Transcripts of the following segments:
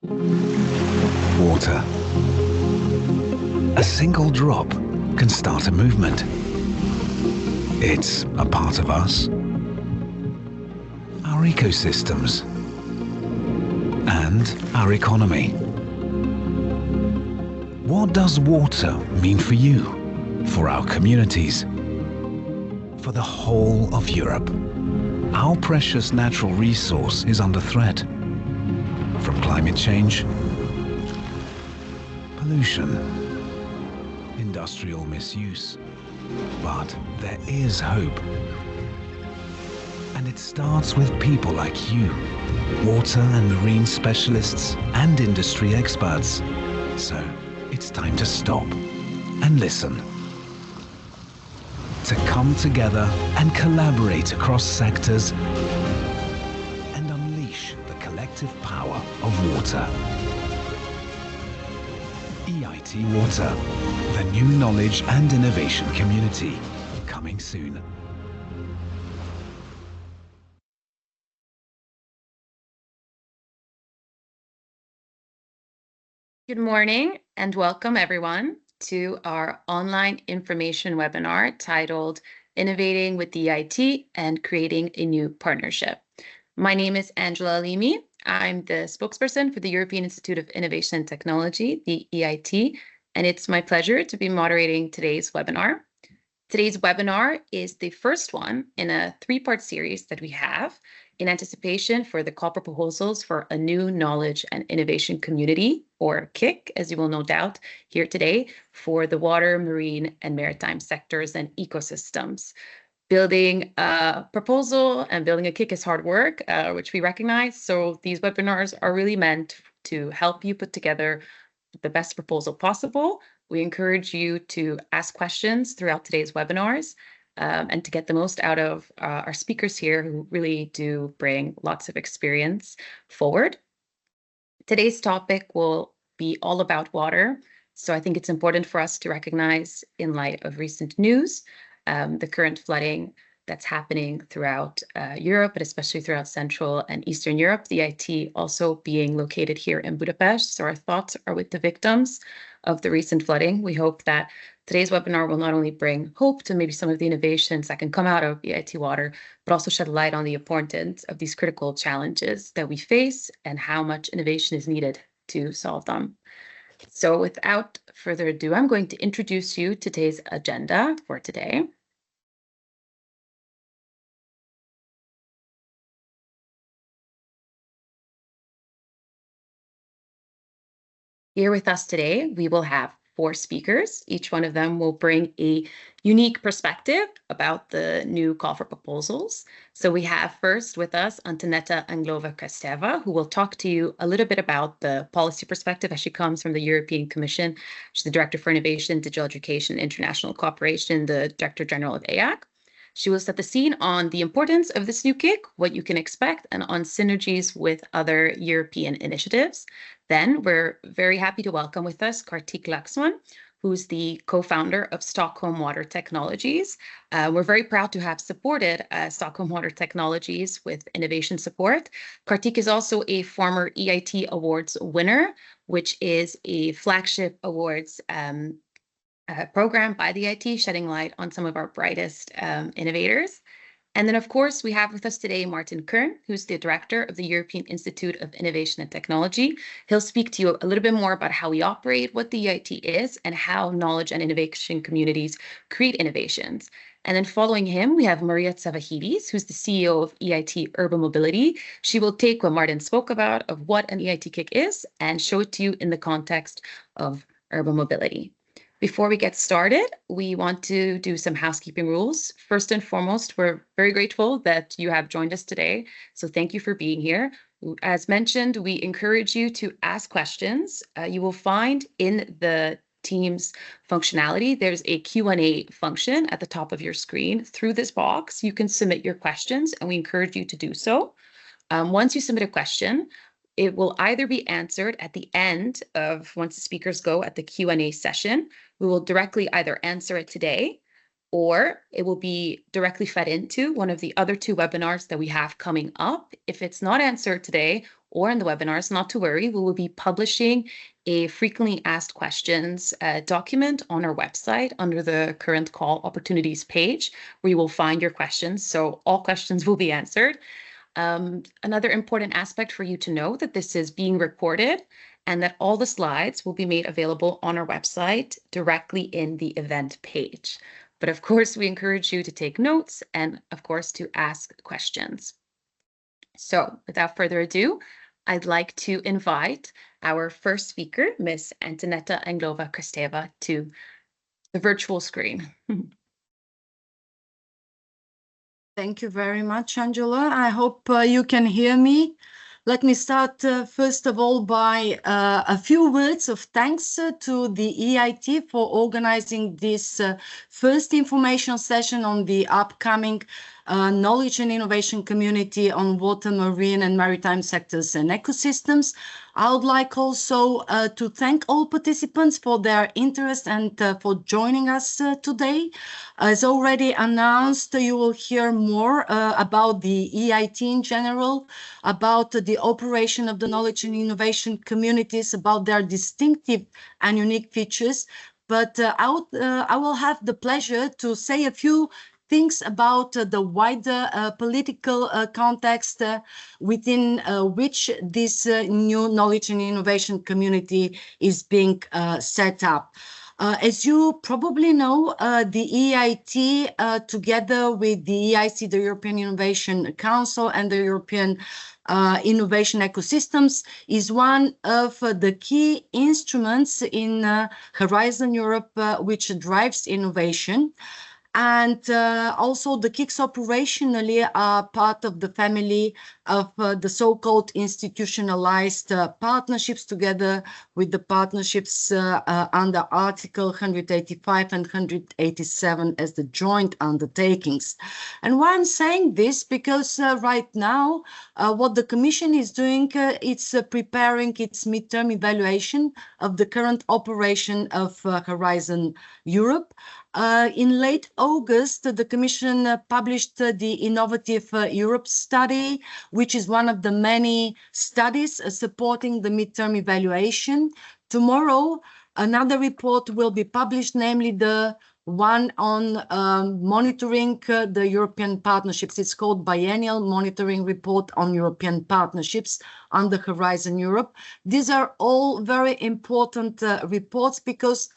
Water. A single drop can start a movement. It's a part of us, our ecosystems, and our economy. What does water mean for you, for our communities, for the whole of Europe? Our precious natural resource is under threat from climate change, pollution, industrial misuse. But there is hope. And it starts with people like you, water and marine specialists and industry experts. So it's time to stop and listen. To come together and collaborate across sectors and unleash the collective power of water. EIT Water, the new knowledge and innovation community, coming soon. Good morning and welcome everyone to our online information webinar titled Innovating with the EIT and Creating a New Partnership. My name is Angela Alimi. I'm the spokesperson for the European Institute of Innovation and Technology, the EIT, and it's my pleasure to be moderating today's webinar. Today's webinar is the first one in a three-part series that we have in anticipation for the call proposals for a new knowledge and innovation community, or KIC, as you will no doubt hear today, for the water, marine, and maritime sectors and ecosystems. Building a proposal and building a KIC is hard work, which we recognize. So these webinars are really meant to help you put together the best proposal possible. We encourage you to ask questions throughout today's webinars and to get the most out of our speakers here who really do bring lots of experience forward. Today's topic will be all about water. So I think it's important for us to recognize, in light of recent news, the current flooding that's happening throughout Europe, but especially throughout Central and Eastern Europe, the EIT also being located here in Budapest. So our thoughts are with the victims of the recent flooding. We hope that today's webinar will not only bring hope to maybe some of the innovations that can come out of EIT Water, but also shed light on the importance of these critical challenges that we face and how much innovation is needed to solve them. So without further ado, I'm going to introduce you to today's agenda for today. Here with us today, we will have 4 speakers. Each one of them will bring a unique perspective about the new call for proposals. So we have first with us Antoneta Anglova-Kristeva, who will talk to you a little bit about the policy perspective as she comes from the European Commission. She's the Director for Innovation, Digital Education, and International Cooperation, the Director General of EIAC. She will set the scene on the importance of this new KIC, what you can expect, and on synergies with other European initiatives. Then we're very happy to welcome with us Kartik Laxman, who's the co-founder of Stockholm Water Technologies. We're very proud to have supported Stockholm Water Technologies with innovation support. Kartik is also a former EIT Awards winner, which is a flagship awards program by the EIT, shedding light on some of our brightest innovators. And then, of course, we have with us today Martin Kern, who's the director of the European Institute of Innovation and Technology. He'll speak to you a little bit more about how we operate, what the EIT is, and how knowledge and innovation communities create innovations. And then following him, we have Maria Tsavahidis, who's the CEO of EIT Urban Mobility. She will take what Martin spoke about of what an EIT KIC is and show it to you in the context of urban mobility. Before we get started, we want to do some housekeeping rules. First and foremost, we're very grateful that you have joined us today. So thank you for being here. As mentioned, we encourage you to ask questions. You will find in the Teams functionality, there's a Q&A function at the top of your screen. Through this box, you can submit your questions, and we encourage you to do so. Once you submit a question, it will either be answered at the end of once the speakers go at the Q&A session. We will directly either answer it today, or it will be directly fed into one of the other 2 webinars that we have coming up. If it's not answered today, or in the webinars, not to worry, we will be publishing a frequently asked questions document on our website under the current call opportunities page, where you will find your questions. So all questions will be answered. Another important aspect for you to know that this is being recorded and that all the slides will be made available on our website directly in the event page. But of course, we encourage you to take notes and of course to ask questions. So without further ado, I'd like to invite our first speaker, Ms. Antonetta Englova-Kristeva, to the virtual screen. Thank you very much, Angela. I hope you can hear me. Let me start first of all by a few words of thanks to the EIT for organizing this first information session on the upcoming knowledge and innovation community on water, marine and maritime sectors and ecosystems. I would like also to thank all participants for their interest and for joining us today. As already announced, you will hear more about the EIT in general, about the operation of the knowledge and innovation communities, about their distinctive and unique features. But I will have the pleasure to say a few things about the wider political context within which this new knowledge and innovation community is being set up. As you probably know, the EIT, together with the EIC, the European Innovation Council, and the European Innovation Ecosystems, is one of the key instruments in Horizon Europe, which drives innovation. And also the KICs operationally are part of the family of the so-called institutionalized partnerships, together with the partnerships under Article 185 and 187 as the joint undertakings. And why I'm saying this, because right now what the Commission is doing, it's preparing its midterm evaluation of the current operation of Horizon Europe. In late August, the Commission published the Innovative Europe study, which is one of the many studies supporting the midterm evaluation. Tomorrow, another report will be published, namely the one on monitoring the European partnerships. It's called Biennial Monitoring Report on European Partnerships under Horizon Europe. These are all very important reports because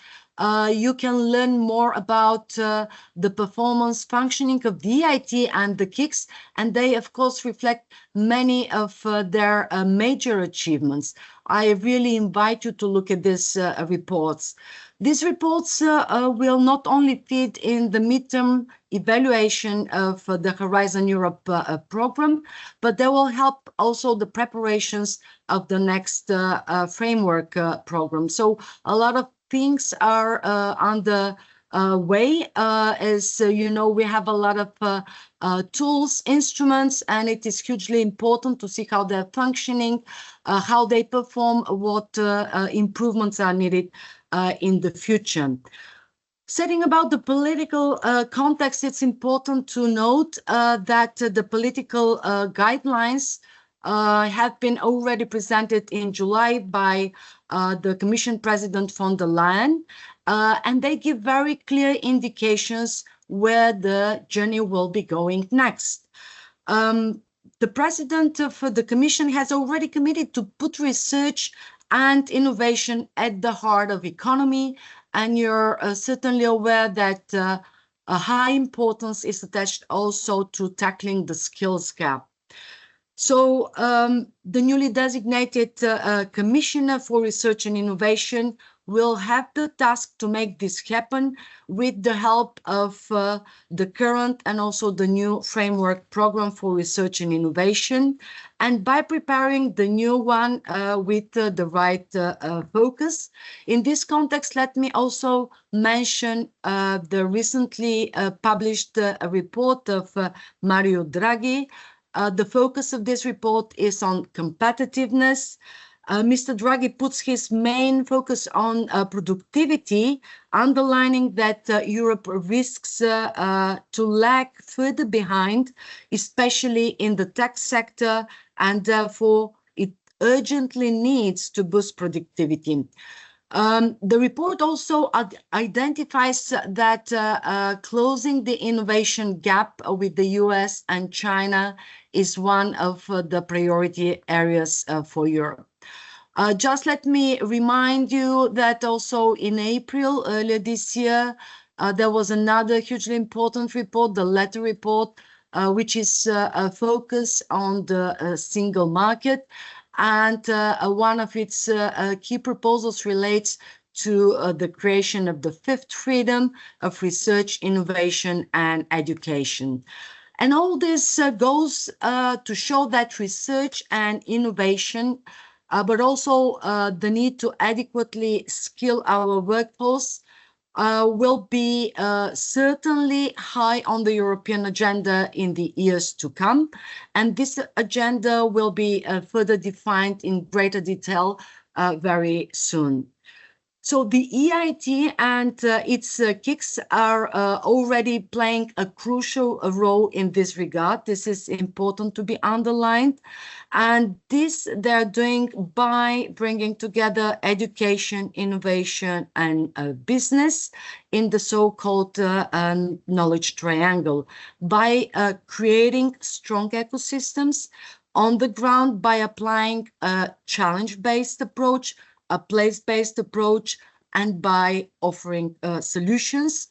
you can learn more about the performance functioning of the EIT and the KICs, and they, of course, reflect many of their major achievements. I really invite you to look at these reports. These reports will not only feed in the midterm evaluation of the Horizon Europe program, but they will help also the preparations of the next framework program. So a lot of things are on the way. As you know, we have a lot of tools, instruments, and it is hugely important to see how they're functioning, how they perform, what improvements are needed in the future. Setting about the political context, it's important to note that the political guidelines have been already presented in July by the Commission President von der Leyen, and they give very clear indications where the journey will be going next. The President of the Commission has already committed to put research and innovation at the heart of economy, and you're certainly aware that a high importance is attached also to tackling the skills gap. So the newly designated Commissioner for Research and Innovation will have the task to make this happen with the help of the current and also the new framework program for research and innovation, and by preparing the new one with the right focus. In this context, let me also mention the recently published report of Mario Draghi. The focus of this report is on competitiveness. Mr. Draghi puts his main focus on productivity, underlining that Europe risks to lag further behind, especially in the tech sector, and therefore it urgently needs to boost productivity. The report also identifies that closing the innovation gap with the US and China is one of the priority areas for Europe. Just let me remind you that also in April earlier this year, there was another hugely important report, the Letter report, which is a focus on the single market. And one of its key proposals relates to the creation of the fifth freedom of research, innovation, and education. And all this goes to show that research and innovation, but also the need to adequately skill our workforce, will be certainly high on the European agenda in the years to come. And this agenda will be further defined in greater detail very soon. So the EIT and its KICs are already playing a crucial role in this regard. This is important to be underlined. And this they're doing by bringing together education, innovation, and business in the so-called knowledge triangle, by creating strong ecosystems on the ground, by applying a challenge-based approach, a place-based approach, and by offering solutions.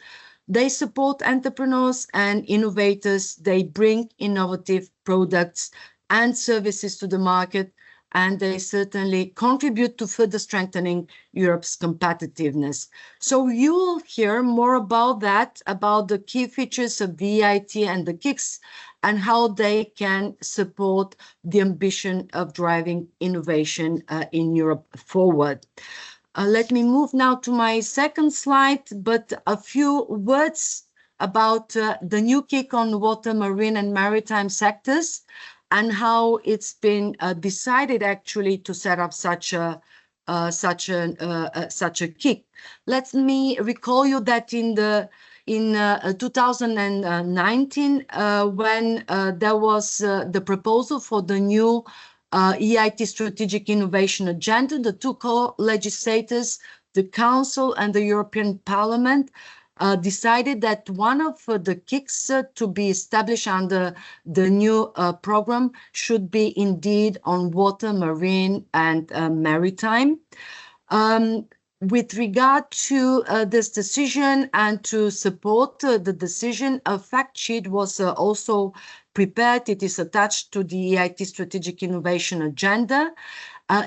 They support entrepreneurs and innovators. They bring innovative products and services to the market, and they certainly contribute to further strengthening Europe's competitiveness. So you will hear more about that, about the key features of the EIT and the KICs, and how they can support the ambition of driving innovation in Europe forward. Let me move now to my second slide, but a few words about the new KIC on water, marine, and maritime sectors, and how it's been decided actually to set up such a KIC. Let me recall you that in 2019, when there was the proposal for the new EIT Strategic Innovation Agenda, the two co-legislators, the Council and the European Parliament, decided that one of the KICs to be established under the new program should be indeed on water, marine, and maritime. With regard to this decision and to support the decision, a fact sheet was also prepared. It is attached to the EIT Strategic Innovation Agenda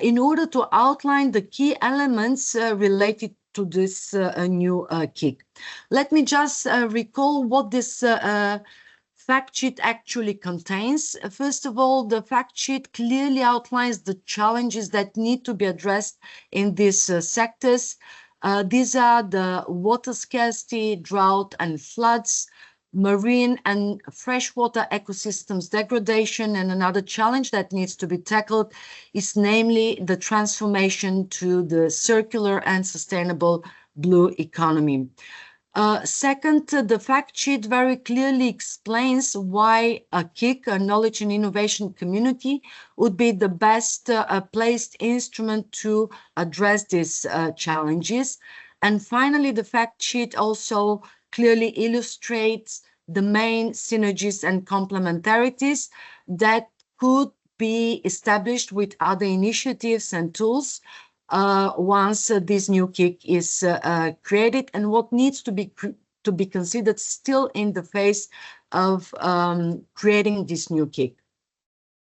in order to outline the key elements related to this new KIC. Let me just recall what this fact sheet actually contains. First of all, the fact sheet clearly outlines the challenges that need to be addressed in these sectors. These are the water scarcity, drought and floods, marine and freshwater ecosystems degradation, and another challenge that needs to be tackled is namely the transformation to the circular and sustainable blue economy. Second, the fact sheet very clearly explains why a KIC, a knowledge and innovation community, would be the best placed instrument to address these challenges. And finally, the fact sheet also clearly illustrates the main synergies and complementarities that could be established with other initiatives and tools once this new KIC is created, and what needs to be considered still in the phase of creating this new KIC.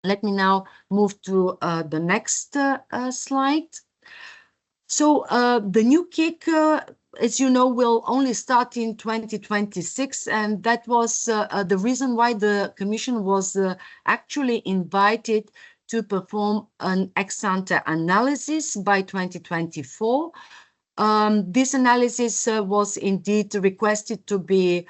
Let me now move to the next slide. So the new KIC, as you know, will only start in 2026, and that was the reason why the Commission was actually invited to perform an ex-ante analysis by 2024. This analysis was indeed requested to be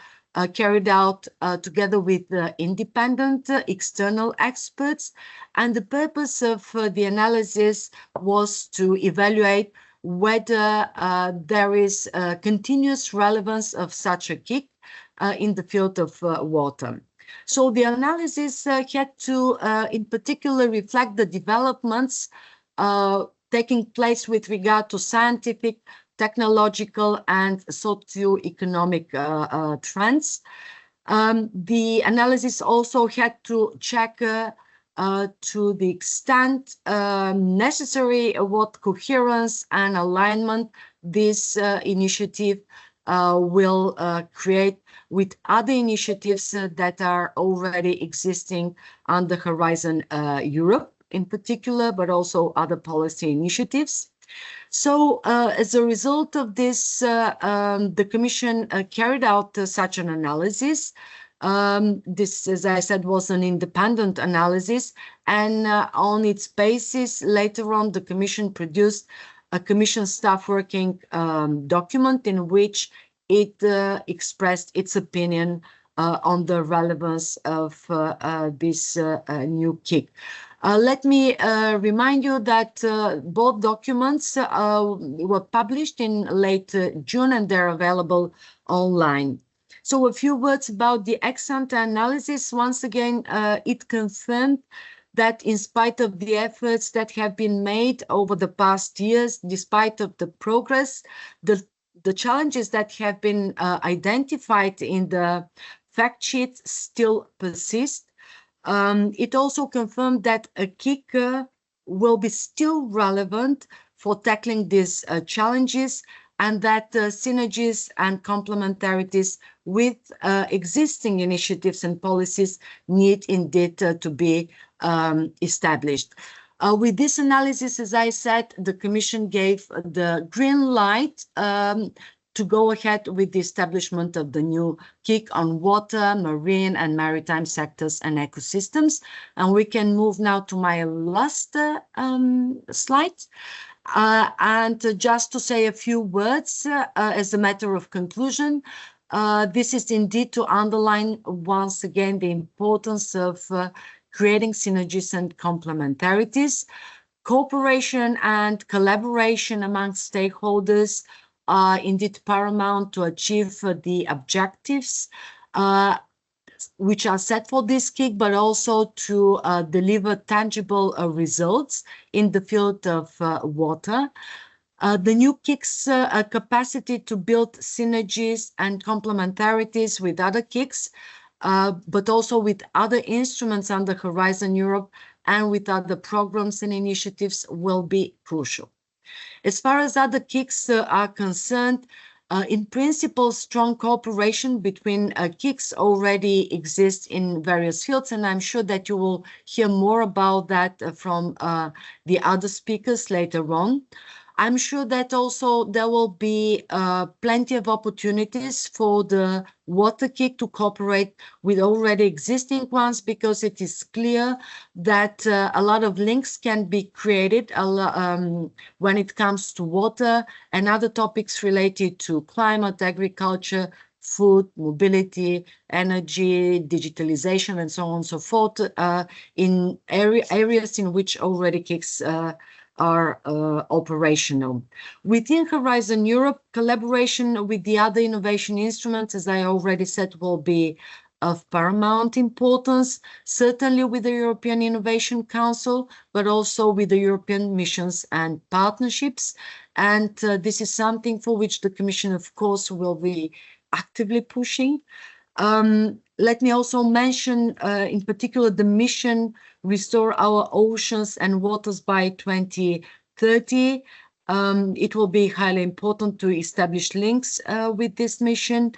carried out together with independent external experts, and the purpose of the analysis was to evaluate whether there is continuous relevance of such a KIC in the field of water. So the analysis had to, in particular, reflect the developments taking place with regard to scientific, technological, and socio-economic trends. The analysis also had to check to the extent necessary what coherence and alignment this initiative will create with other initiatives that are already existing on the Horizon Europe in particular, but also other policy initiatives. So as a result of this, the Commission carried out such an analysis. This, as I said, was an independent analysis, and on its basis, later on, the Commission produced a Commission staff working document in which it expressed its opinion on the relevance of this new KIC. Let me remind you that both documents were published in late June, and they're available online. So a few words about the ex-ante analysis. Once again, it confirmed that in spite of the efforts that have been made over the past years, despite of the progress, the challenges that have been identified in the fact sheet still persist. It also confirmed that a KIC will be still relevant for tackling these challenges, and that synergies and complementarities with existing initiatives and policies need indeed to be established. With this analysis, as I said, the Commission gave the green light to go ahead with the establishment of the new KIC on water, marine and maritime sectors and ecosystems. And we can move now to my last slide. And just to say a few words as a matter of conclusion, this is indeed to underline once again the importance of creating synergies and complementarities. Cooperation and collaboration among stakeholders are indeed paramount to achieve the objectives which are set for this KIC, but also to deliver tangible results in the field of water. The new KIC's capacity to build synergies and complementarities with other KICs, but also with other instruments under Horizon Europe and with other programs and initiatives will be crucial. As far as other KICs are concerned, in principle, strong cooperation between KICs already exists in various fields, and I'm sure that you will hear more about that from the other speakers later on. I'm sure that also there will be plenty of opportunities for the water KIC to cooperate with already existing ones, because it is clear that a lot of links can be created when it comes to water and other topics related to climate, agriculture, food, mobility, energy, digitalization, and so on and so forth, in areas in which already KICs are operational. Within Horizon Europe, collaboration with the other innovation instruments, as I already said, will be of paramount importance, certainly with the European Innovation Council, but also with the European missions and partnerships. And this is something for which the Commission, of course, will be actively pushing. Let me also mention in particular the mission Restore Our Oceans and Waters by 2030. It will be highly important to establish links with this mission.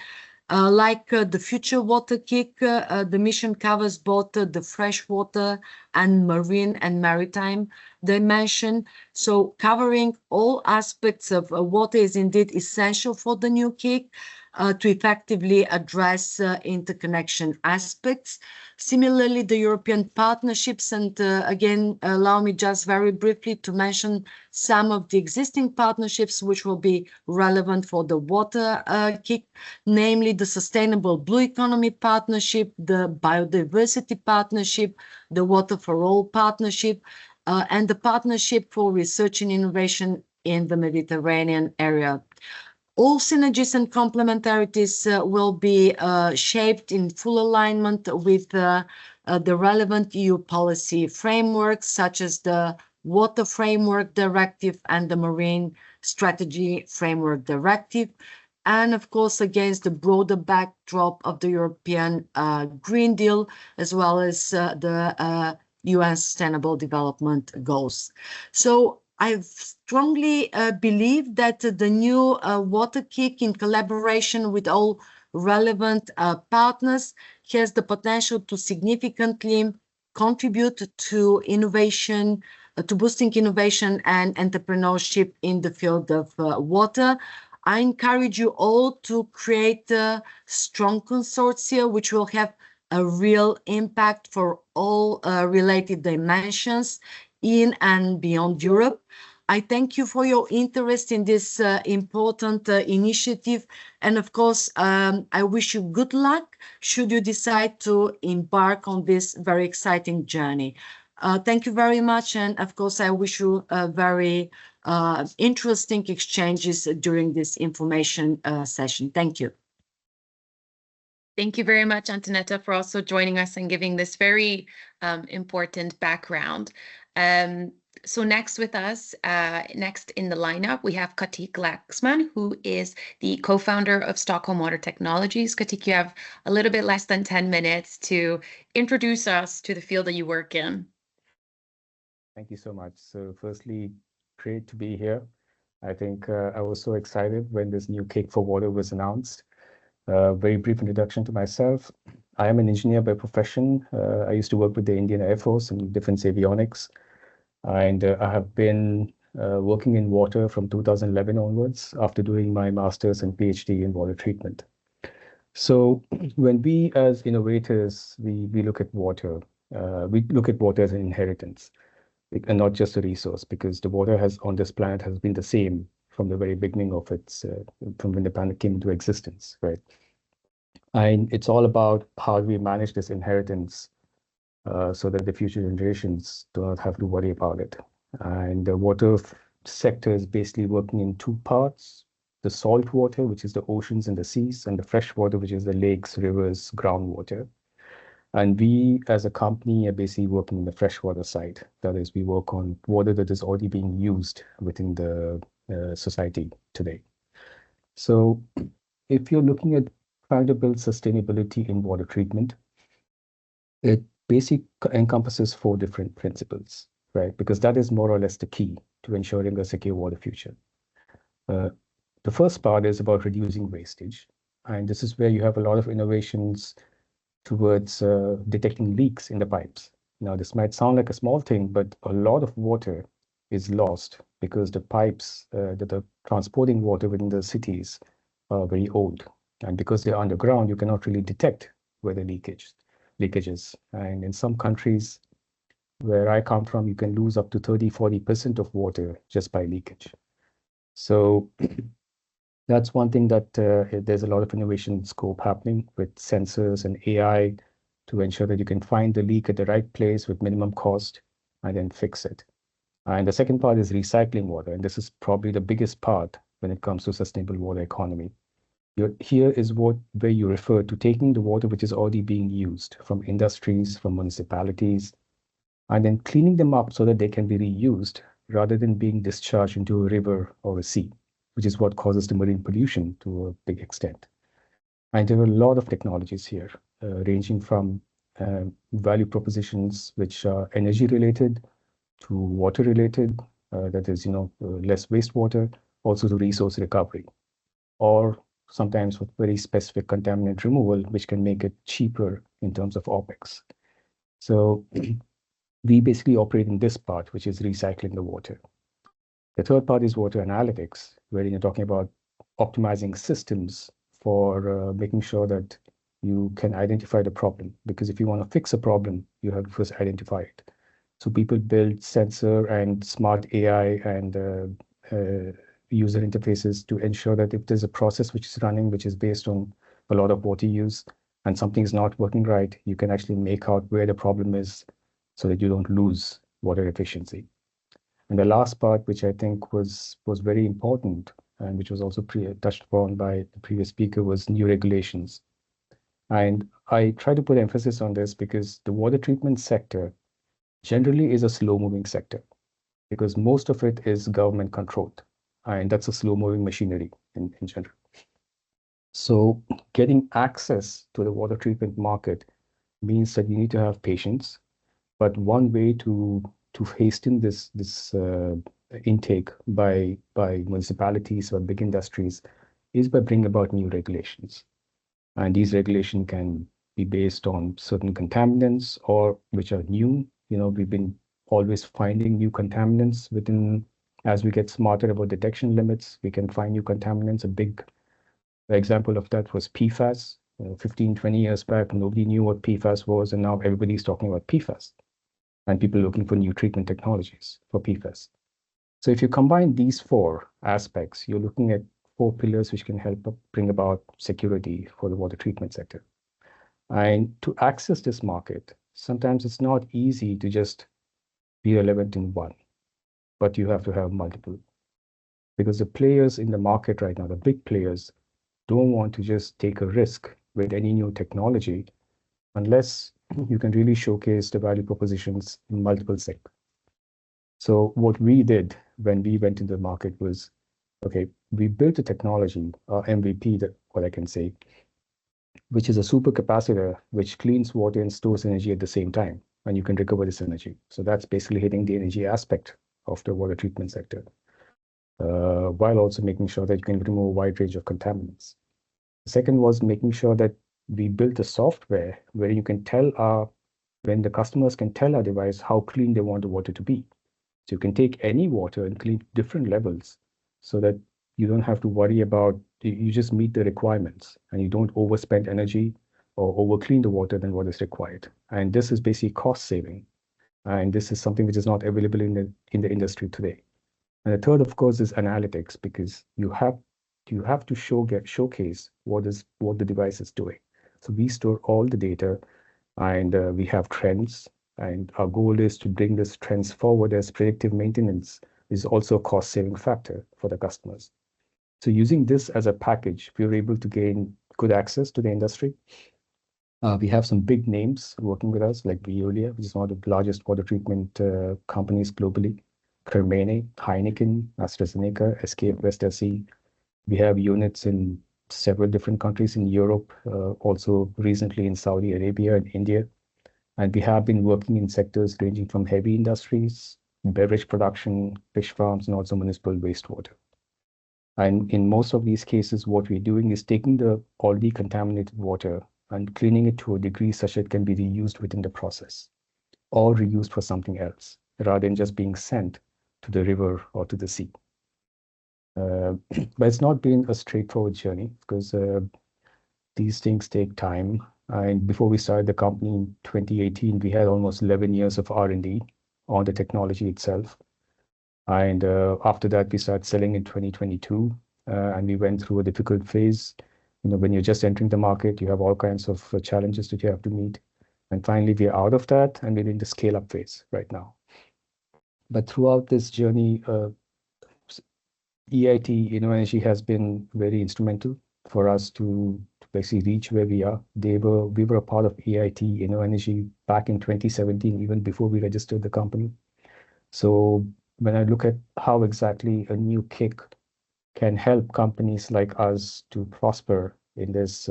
Like the Future Water KIC, the mission covers both the freshwater and marine and maritime dimension. So covering all aspects of water is indeed essential for the new KIC to effectively address interconnection aspects. Similarly, the European partnerships, and again, allow me just very briefly to mention some of the existing partnerships which will be relevant for the water KIC, namely the Sustainable Blue Economy Partnership, the Biodiversity Partnership, the Water for All Partnership, and the Partnership for Research and Innovation in the Mediterranean area. All synergies and complementarities will be shaped in full alignment with the relevant EU policy frameworks, such as the Water Framework Directive and the Marine Strategy Framework Directive, and of course against the broader backdrop of the European Green Deal, as well as the UN Sustainable Development Goals. So I strongly believe that the new Water KIC, in collaboration with all relevant partners, has the potential to significantly contribute to innovation, to boosting innovation and entrepreneurship in the field of water. I encourage you all to create a strong consortia which will have a real impact for all related dimensions in and beyond Europe. I thank you for your interest in this important initiative. And of course, I wish you good luck should you decide to embark on this very exciting journey. Thank you very much. And of course, I wish you very interesting exchanges during this information session. Thank you. Thank you very much, Antonetta, for also joining us and giving this very important background. So next with us, next in the lineup, we have Katik Laxman, who is the co-founder of Stockholm Water Technologies. Katik, you have a little bit less than 10 minutes to introduce us to the field that you work in. Thank you so much. So firstly, great to be here. I think I was so excited when this new KIC for water was announced. Very brief introduction to myself. I am an engineer by profession. I used to work with the Indian Air Force in defense avionics. And I have been working in water from 2011 onwards after doing my master's and PhD in water treatment. So when we as innovators, we look at water, we look at water as an inheritance and not just a resource, because the water has on this planet has been the same from the very beginning of its, from when the planet came into existence, right? And it's all about how we manage this inheritance so that the future generations do not have to worry about it. And the water sector is basically working in two parts: the salt water, which is the oceans and the seas, and the fresh water, which is the lakes, rivers, groundwater. And we, as a company, are basically working in the freshwater side. That is, we work on water that is already being used within the society today. So if you're looking at trying to build sustainability in water treatment, it basically encompasses 4 different principles, right? Because that is more or less the key to ensuring a secure water future. The first part is about reducing wastage. And this is where you have a lot of innovations towards detecting leaks in the pipes. Now, this might sound like a small thing, but a lot of water is lost because the pipes that are transporting water within the cities are very old. And because they're underground, you cannot really detect where the leakages. And in some countries where I come from, you can lose up to 30–40% of water just by leakage. So that's one thing that there's a lot of innovation scope happening with sensors and AI to ensure that you can find the leak at the right place with minimum cost and then fix it. And the second part is recycling water. And this is probably the biggest part when it comes to sustainable water economy. Here is where you refer to taking the water which is already being used from industries, from municipalities, and then cleaning them up so that they can be reused rather than being discharged into a river or a sea, which is what causes the marine pollution to a big extent. And there are a lot of technologies here, ranging from value propositions which are energy related to water related, that is, less wastewater, also to resource recovery, or sometimes with very specific contaminant removal, which can make it cheaper in terms of OpEx. So we basically operate in this part, which is recycling the water. The third part is water analytics, where you're talking about optimizing systems for making sure that you can identify the problem. Because if you want to fix a problem, you have to first identify it. So people build sensor and smart AI and user interfaces to ensure that if there's a process which is running, which is based on a lot of water use, and something is not working right, you can actually make out where the problem is so that you don't lose water efficiency. And the last part, which I think was very important, and which was also touched upon by the previous speaker, was new regulations. And I try to put emphasis on this because the water treatment sector generally is a slow-moving sector because most of it is government controlled, and that's a slow-moving machinery in general. So getting access to the water treatment market means that you need to have patience. But one way to hasten this intake by municipalities or big industries is by bringing about new regulations. And these regulations can be based on certain contaminants or which are new. You know, we've been always finding new contaminants within, as we get smarter about detection limits, we can find new contaminants. A big example of that was PFAS. 15, 20 years back, nobody knew what PFAS was, and now everybody's talking about PFAS. And people looking for new treatment technologies for PFAS. So if you combine these four aspects, you're looking at four pillars which can help bring about security for the water treatment sector. And to access this market, sometimes it's not easy to just be relevant in one, but you have to have multiple. Because the players in the market right now, the big players, don't want to just take a risk with any new technology unless you can really showcase the value propositions in multiple sectors. So what we did when we went into the market was, okay, we built a technology, MVP, that what I can say, which is a supercapacitor which cleans water and stores energy at the same time, and you can recover this energy. So that's basically hitting the energy aspect of the water treatment sector, while also making sure that you can remove a wide range of contaminants. The second was making sure that we built a software where you can tell when the customers can tell our device how clean they want the water to be. So you can take any water and clean different levels so that you don't have to worry about, you just meet the requirements and you don't overspend energy or overclean the water than what is required. And this is basically cost saving. And this is something which is not available in the industry today. And the third, of course, is analytics, because you have to showcase what the device is doing. So we store all the data, and we have trends, and our goal is to bring this trends forward, as predictive maintenance is also a cost-saving factor for the customers. So using this as a package, we were able to gain good access to the industry. We have some big names working with us, like Veolia, which is one of the largest water treatment companies globally, Kermene, Heineken, AstraZeneca, SKF West SE. We have units in several different countries in Europe, also recently in Saudi Arabia and India. And we have been working in sectors ranging from heavy industries, beverage production, fish farms, and also municipal wastewater. And in most of these cases, what we're doing is taking the already contaminated water and cleaning it to a degree such that it can be reused within the process or reused for something else, rather than just being sent to the river or to the sea. But it's not been a straightforward journey, because these things take time. And before we started the company in 2018, we had almost 11 years of R&D on the technology itself. And after that, we started selling in 2022, and we went through a difficult phase. You know, when you're just entering the market, you have all kinds of challenges that you have to meet. And finally, we're out of that, and we're in the scale-up phase right now. But throughout this journey, EIT InnoEnergy has been very instrumental for us to basically reach where we are. We were a part of EIT InnoEnergy back in 2017, even before we registered the company. So when I look at how exactly a new kick can help companies like us to prosper in this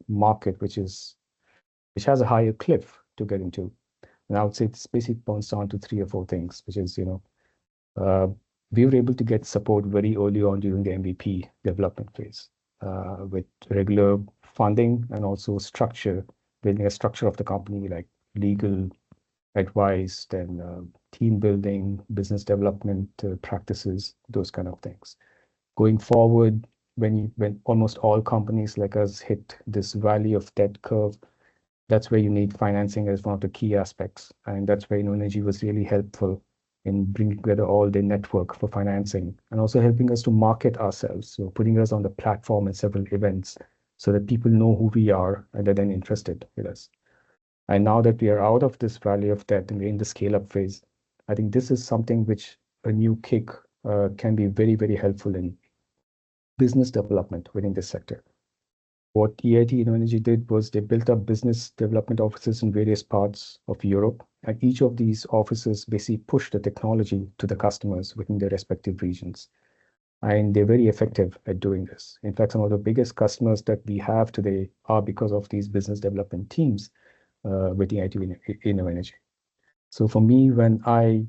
market, which has a higher cliff to get into, and I would say this basically boils down to 3 or 4 things, which is, we were able to get support very early on during the MVP development phase, with regular funding and also building a structure of the company, like legal advice, then team building, business development practices, those kind of things. Going forward, when almost all companies like us hit this valley of debt curve, that's where you need financing as one of the key aspects. And that's where InnoEnergy was really helpful in bringing together all the network for financing, and also helping us to market ourselves. So putting us on the platform in several events so that people know who we are and they're then interested with us. And now that we are out of this valley of debt and we're in the scale-up phase, I think this is something which a new kick can be very, very helpful in. business development within this sector. What EIT InnoEnergy did was they built up business development offices in various parts of Europe, and each of these offices basically pushed the technology to the customers within their respective regions. And they're very effective at doing this. In fact, some of the biggest customers that we have today are because of these business development teams with EIT InnoEnergy. So for me, when I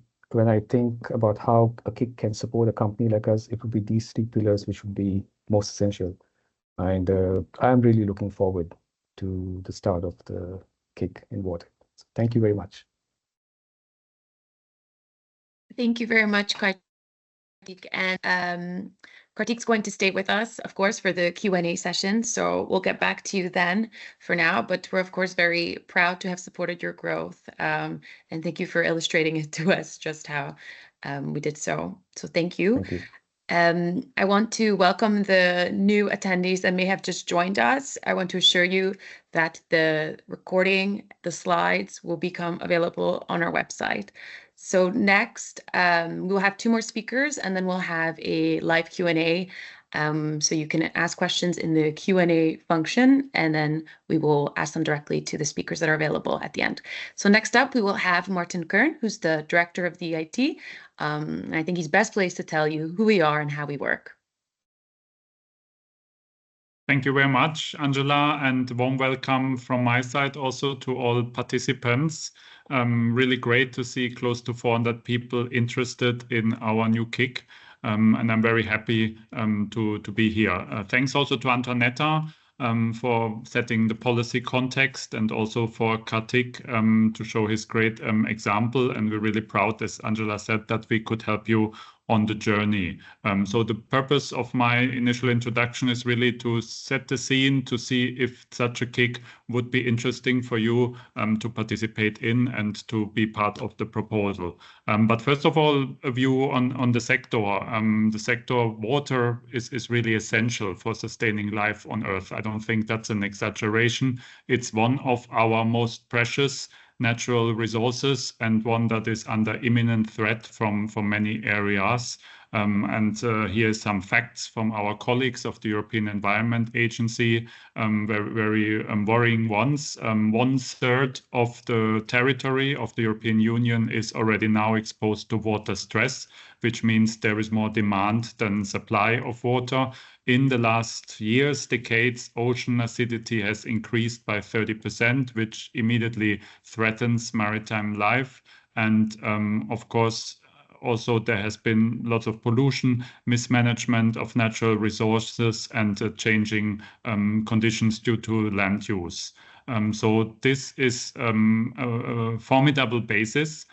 think about how a KIC can support a company like us, it would be these three pillars which would be most essential. And I'm really looking forward to the start of the KIC in water. So thank you very much. Thank you very much, Kartik. And Kartik's going to stay with us, of course, for the Q&A session. So we'll get back to you then for now. But we're, of course, very proud to have supported your growth. And thank you for illustrating it to us just how we did so. So thank you. Thank you. I want to welcome the new attendees that may have just joined us. I want to assure you that the recording, the slides will become available on our website. So next, we'll have two more speakers, and then we'll have a live Q&A. So you can ask questions in the Q&A function, and then we will ask them directly to the speakers that are available at the end. So next up, we will have Martin Kern, who's the director of the EIT. And I think he's best placed to tell you who we are and how we work. Thank you very much, Angela, and warm welcome from my side also to all participants. Really great to see close to 400 people interested in our new KIC. And I'm very happy to be here. Thanks also to Antonetta for setting the policy context, and also for Kartik to show his great example. And we're really proud, as Angela said, that we could help you on the journey. So the purpose of my initial introduction is really to set the scene, to see if such a KIC would be interesting for you to participate in and to be part of the proposal. But first of all, a view on the sector. The sector water is really essential for sustaining life on Earth. I don't think that's an exaggeration. It's one of our most precious natural resources, and one that is under imminent threat from many areas. Here's some facts from our colleagues of the European Environment Agency, very worrying ones. 1/3 of the territory of the European Union is already now exposed to water stress, which means there is more demand than supply of water. In the last years, decades, ocean acidity has increased by 30%, which immediately threatens maritime life. And of course, also there has been lots of pollution, mismanagement of natural resources, and changing conditions due to land use. So this is a formidable basis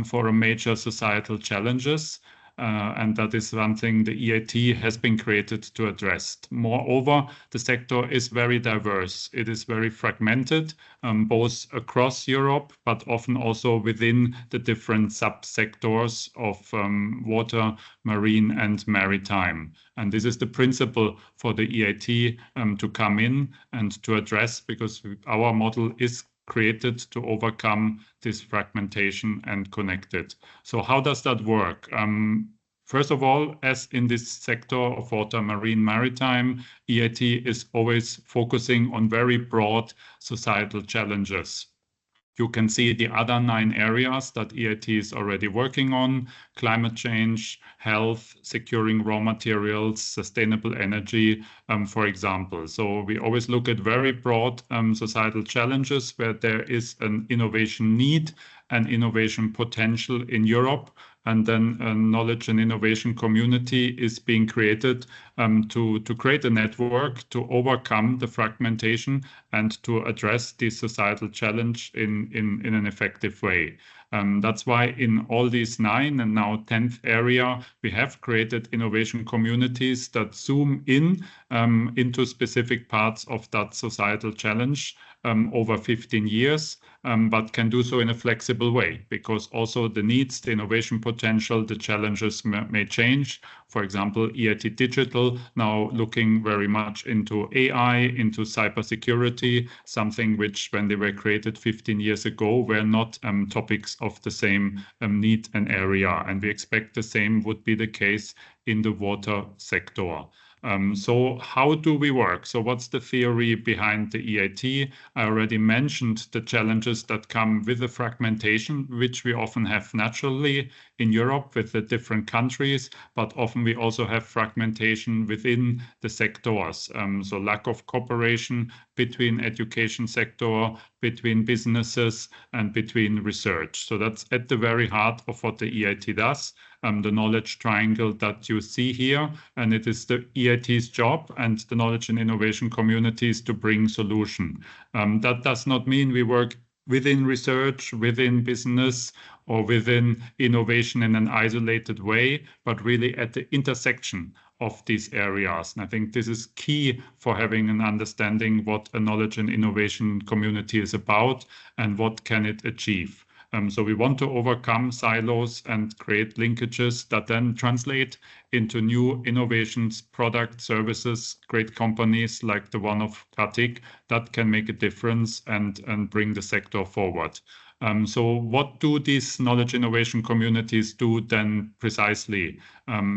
for a major societal challenges. And that is something the EIT has been created to address. Moreover, the sector is very diverse. It is very fragmented, both across Europe, but often also within the different subsectors of water, marine, and maritime. And this is the principle for the EIT to come in and to address, because our model is created to overcome this fragmentation and connect it. So how does that work? First of all, as in this sector of water, marine, maritime, EIT is always focusing on very broad societal challenges. You can see the other 9 areas that EIT is already working on: climate change, health, securing raw materials, sustainable energy, for example. So we always look at very broad societal challenges where there is an innovation need and innovation potential in Europe. And then a knowledge and innovation community is being created to create a network to overcome the fragmentation and to address this societal challenge in an effective way. That's why in all these 9 and now 10th area, we have created innovation communities that zoom in into specific parts of that societal challenge over 15 years, but can do so in a flexible way, because also the needs, the innovation potential, the challenges may change. For example, EIT Digital now looking very much into AI, into cybersecurity, something which when they were created 15 years ago were not topics of the same need and area. And we expect the same would be the case in the water sector. So how do we work? So what's the theory behind the EIT? I already mentioned the challenges that come with the fragmentation, which we often have naturally in Europe with the different countries, but often we also have fragmentation within the sectors. So lack of cooperation between education sector, between businesses, and between research. So that's at the very heart of what the EIT does. The knowledge triangle that you see here, and it is the EIT's job and the knowledge and innovation communities to bring solution. That does not mean we work within research, within business, or within innovation in an isolated way, but really at the intersection of these areas. And I think this is key for having an understanding what a knowledge and innovation community is about and what can it achieve. So we want to overcome silos and create linkages that then translate into new innovations, product, services, great companies like the one of KICs that can make a difference and bring the sector forward. So what do these knowledge innovation communities do then precisely?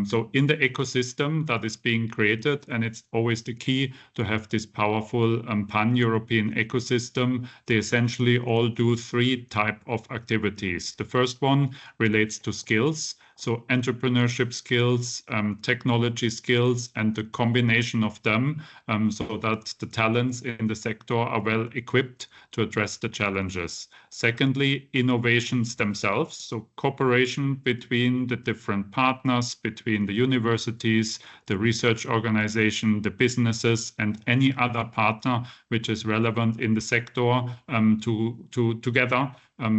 So in the ecosystem that is being created, and it's always the key to have this powerful pan-European ecosystem, they essentially all do three types of activities. The first one relates to skills. So entrepreneurship skills, technology skills, and the combination of them so that the talents in the sector are well equipped to address the challenges. Secondly, innovations themselves. So cooperation between the different partners, between the universities, the research organization, the businesses, and any other partner which is relevant in the sector to together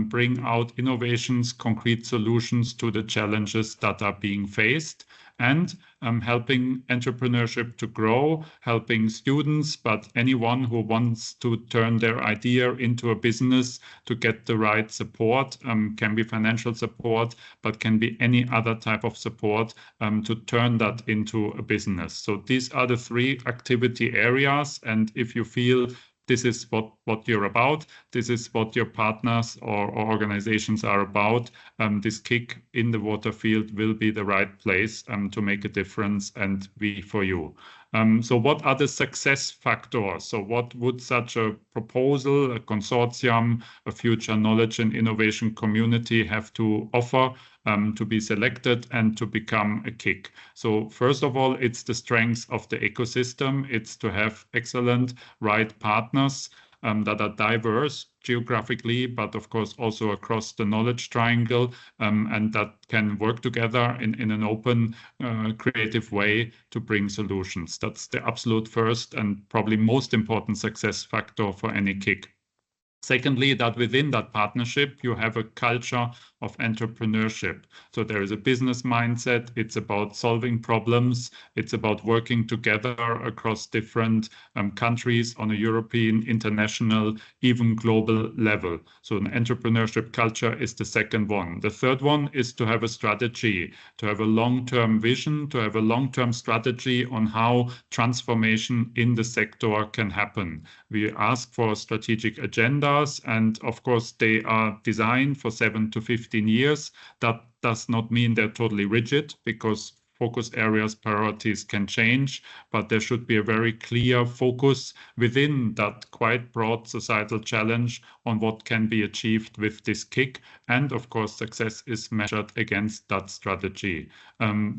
bring out innovations, concrete solutions to the challenges that are being faced, and helping entrepreneurship to grow, helping students, but anyone who wants to turn their idea into a business to get the right support, can be financial support, but can be any other type of support to turn that into a business. So these are the three activity areas, and if you feel this is what you're about, this is what your partners or organizations are about, this KIC in the water field will be the right place to make a difference and be for you. So what are the success factors? So what would such a proposal, a consortium, a future knowledge and innovation community have to offer to be selected and to become a KIC? So first of all, it's the strength of the ecosystem. It's to have excellent right partners that are diverse geographically, but of course also across the knowledge triangle, and that can work together in an open, creative way to bring solutions. That's the absolute first and probably most important success factor for any KIC. Secondly, that within that partnership, you have a culture of entrepreneurship. So there is a business mindset. It's about solving problems. It's about working together across different countries on a European, international, even global level. So an entrepreneurship culture is the second one. The third one is to have a strategy, to have a long-term vision, to have a long-term strategy on how transformation in the sector can happen. We ask for strategic agendas, and of course they are designed for 7 to 15 years. That does not mean they're totally rigid, because focus areas, priorities can change, but there should be a very clear focus within that quite broad societal challenge on what can be achieved with this KIC. And of course, success is measured against that strategy.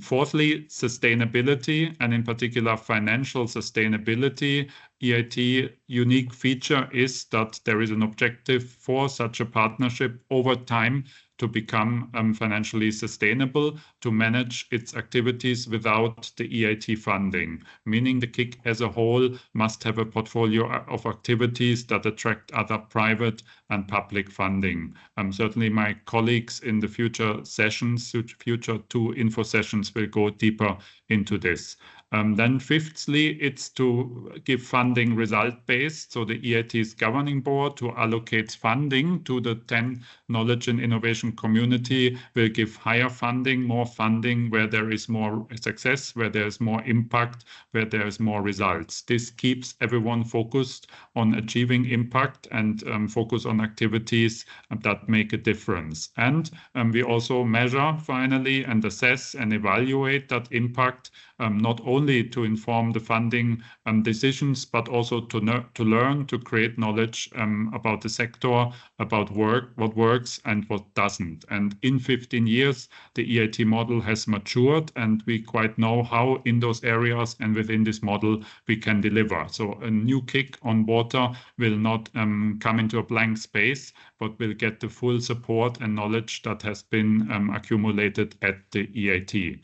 Fourthly, sustainability, and in particular financial sustainability. EIT unique feature is that there is an objective for such a partnership over time to become financially sustainable, to manage its activities without the EIT funding, meaning the KIC as a whole must have a portfolio of activities that attract other private and public funding. Certainly my colleagues in the future sessions, future 2 info sessions will go deeper into this. Then fifthly, it's to give funding result-based. So the EIT's governing board, who allocates funding to the 10 knowledge and innovation community, will give higher funding, more funding where there is more success, where there is more impact, where there is more results. This keeps everyone focused on achieving impact and focus on on activities that make a difference. And we also measure finally and assess and evaluate that impact, not only to inform the funding decisions, but also to learn, to create knowledge about the sector, about what works and what doesn't. And in 15 years, the EIT model has matured, and we quite know how in those areas and within this model we can deliver. So a new kick on water will not come into a blank space, but will get the full support and knowledge that has been accumulated at the EIT.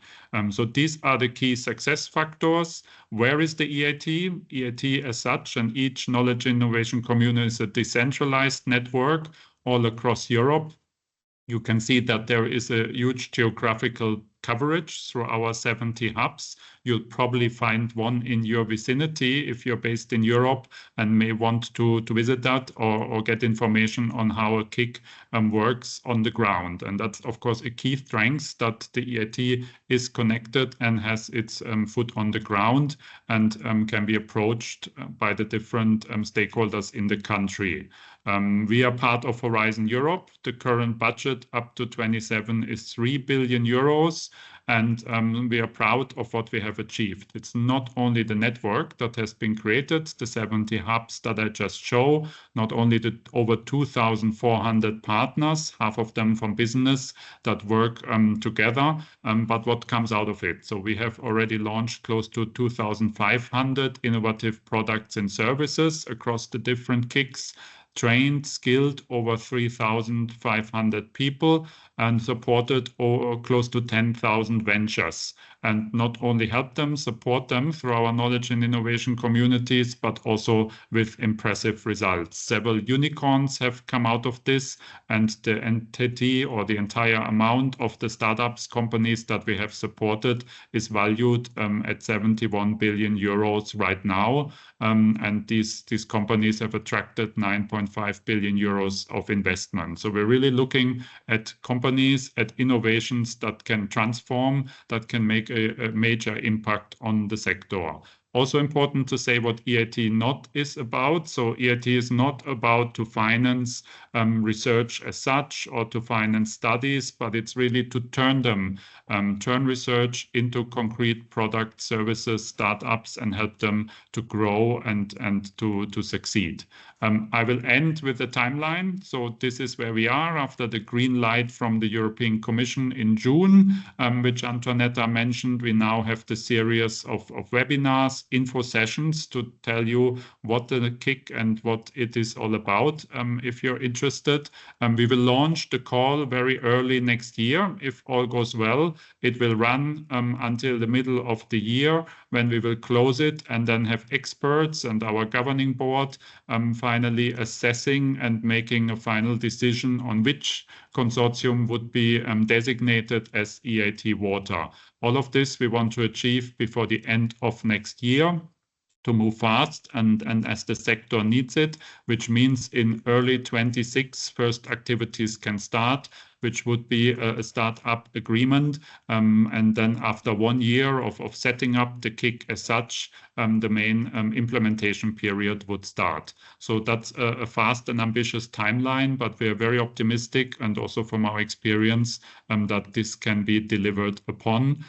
So these are the key success factors. Where is the EIT? EIT as such, and each knowledge innovation community is a decentralized network all across Europe. You can see that there is a huge geographical coverage through our 70 hubs. You'll probably find one in your vicinity if you're based in Europe and may want to visit that or get information on how a KIC works on the ground. And that's, of course, a key strength, that the EIT is connected and has its foot on the ground and can be approached by the different stakeholders in the country. We are part of Horizon Europe. The current budget up to 27 is 3 billion euros. And we are proud of what we have achieved. It's not only the network that has been created, the 70 hubs that I just show, not only the over 2,400 partners, half of them from business, that work together, but what comes out of it. So we have already launched close to 2,500 innovative products and services across the different KICs, trained, skilled over 3,500 people, and supported close to 10,000 ventures. And not only help them, support them through our knowledge and innovation communities, but also with impressive results. Several unicorns have come out of this, and the entity or the entire amount of the startups companies that we have supported is valued at 71 billion euros right now. And these companies have attracted 9.5 billion euros of investment. So we're really looking at companies, at innovations that can transform, that can make a major impact on the sector. Also important to say what EIT not is about. So EIT is not about to finance research as such or to finance studies, but it's really to turn research into concrete product services, startups, and help them to grow and to succeed. I will end with a timeline. So this is where we are after the green light from the European Commission in June, which Antoinetta mentioned. We now have the series of webinars, info sessions to tell you what the KIC and what it is all about. If you're interested, we will launch the call very early next year. If all goes well, it will run until the middle of the year, when we will close it and then have experts and our governing board finally assessing and making a final decision on which consortium would be designated as EIT Water. All of this we want to achieve before the end of next year, to move fast and as the sector needs it, which means in early 26 first activities can start, which would be a startup agreement. And then after 1 year of setting up the KIC as such, the main implementation period would start. So that's a fast and ambitious timeline, but we are very optimistic, and also from our experience, that this can be delivered upon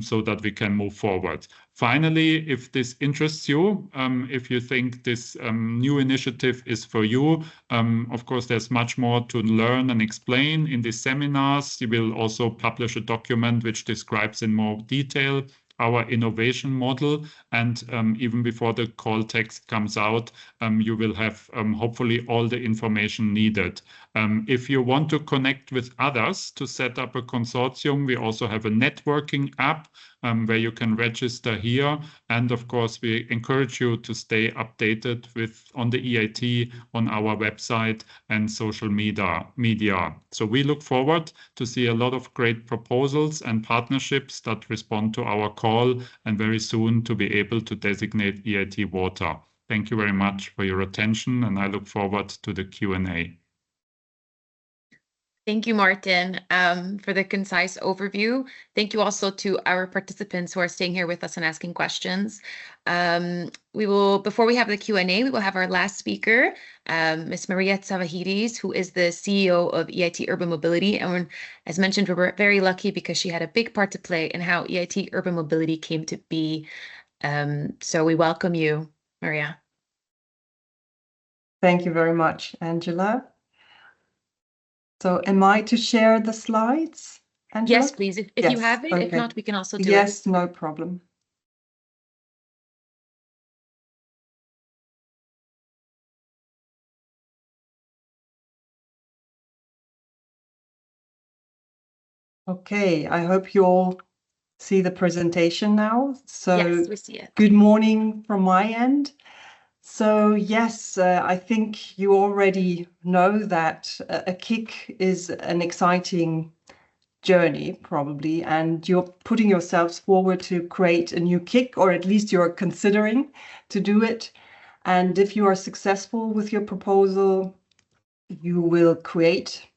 so that we can move forward. Finally, if this interests you, if you think this new initiative is for you, of course, there's much more to learn and explain in these seminars. You will also publish a document which describes in more detail our innovation model, and even before the call text comes out, you will have hopefully all the information needed. If you want to connect with others to set up a consortium, we also have a networking app where you can register here. And of course, we encourage you to stay updated on the EIT, on our website and social media. So we look forward to see a lot of great proposals and partnerships that respond to our call, and very soon to be able to designate EIT Water. Thank you very much for your attention, and I look forward to the Q&A. Thank you, Martin, for the concise overview. Thank you also to our participants who are staying here with us and asking questions. Before we have the Q&A, we will have our last speaker, Ms. Maria Tsavahidis, who is the CEO of EIT Urban Mobility. And as mentioned, we were very lucky because she had a big part to play in how EIT Urban Mobility came to be. So we welcome you, Maria. Thank you very much, Angela. So am I to share the slides, Angela? Yes, please. If you have it, okay. If not, we can also do it. Yes, no problem. Okay, I hope you all see the presentation now. So yes, we see it. Good morning from my end. So yes, I think you already know that a kick is an exciting journey, probably, and you're putting yourselves forward to create a new kick, or at least you're considering to do it. And if you are successful with your proposal, you will create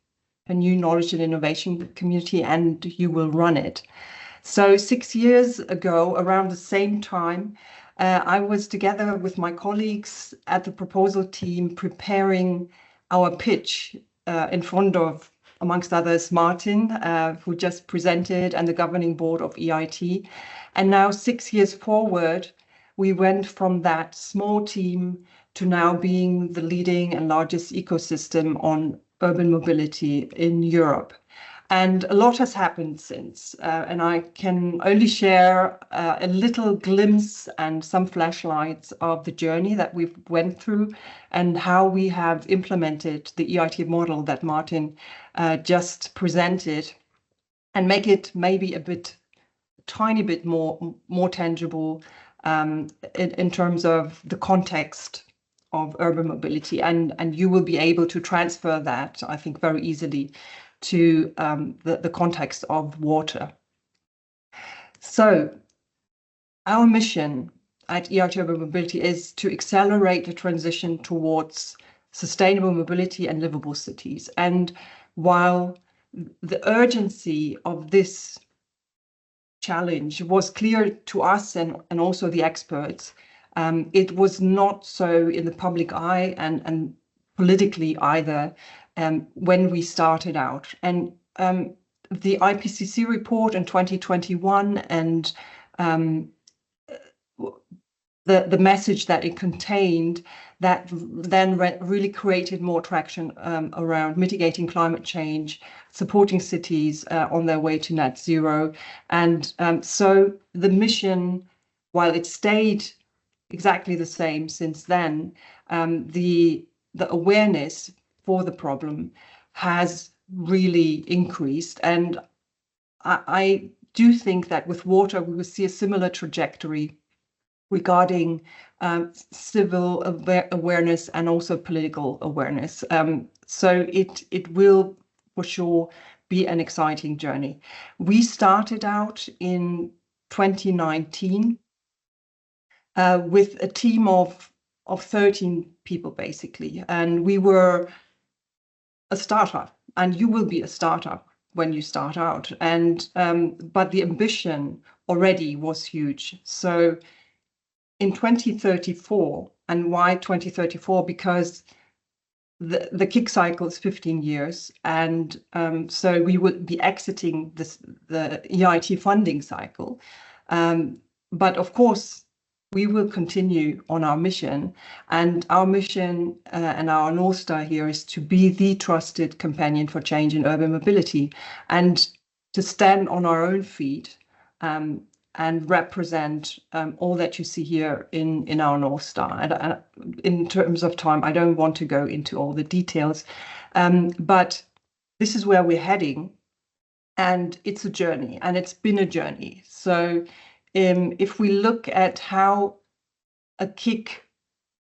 a new knowledge and innovation community and you will run it. So 6 years ago, around the same time, I was together with my colleagues at the proposal team preparing our pitch in front of, amongst others, Martin, who just presented, and the governing board of EIT. And now 6 years forward, we went from that small team to now being the leading and largest ecosystem on urban mobility in Europe. And a lot has happened since, and I can only share a little glimpse and some flashlights of the journey that we've went through and how we have implemented the EIT model that Martin just presented, and make it maybe tiny bit more tangible in terms of the context of urban mobility, and you will be able to transfer that, I think, very easily to the context of water. So our mission at EIT Urban Mobility is to accelerate the transition towards sustainable mobility and livable cities. And while the urgency of this challenge was clear to us and also the experts, it was not so in the public eye and politically either when we started out. And the IPCC report in 2021 and the message that it contained, that then really created more traction around mitigating climate change, supporting cities on their way to net zero. And so the mission, while it stayed exactly the same since then, the awareness for the problem has really increased. And I do think that with water, we will see a similar trajectory regarding civil awareness and also political awareness. So it will for sure be an exciting journey. We started out in 2019 with a team of 13 people, basically. And we were a startup, and you will be a startup when you start out. And but the ambition already was huge. So in 2034, and why 2034? Because the kick cycle is 15 years, and so we would be exiting the EIT funding cycle. But of course, we will continue on our mission, and our mission and our North Star here is to be the trusted companion for change in urban mobility, and to stand on our own feet and represent all that you see here in our North Star. And in terms of time, I don't want to go into all the details, but this is where we're heading, and it's a journey, and it's been a journey. So if we look at how a kick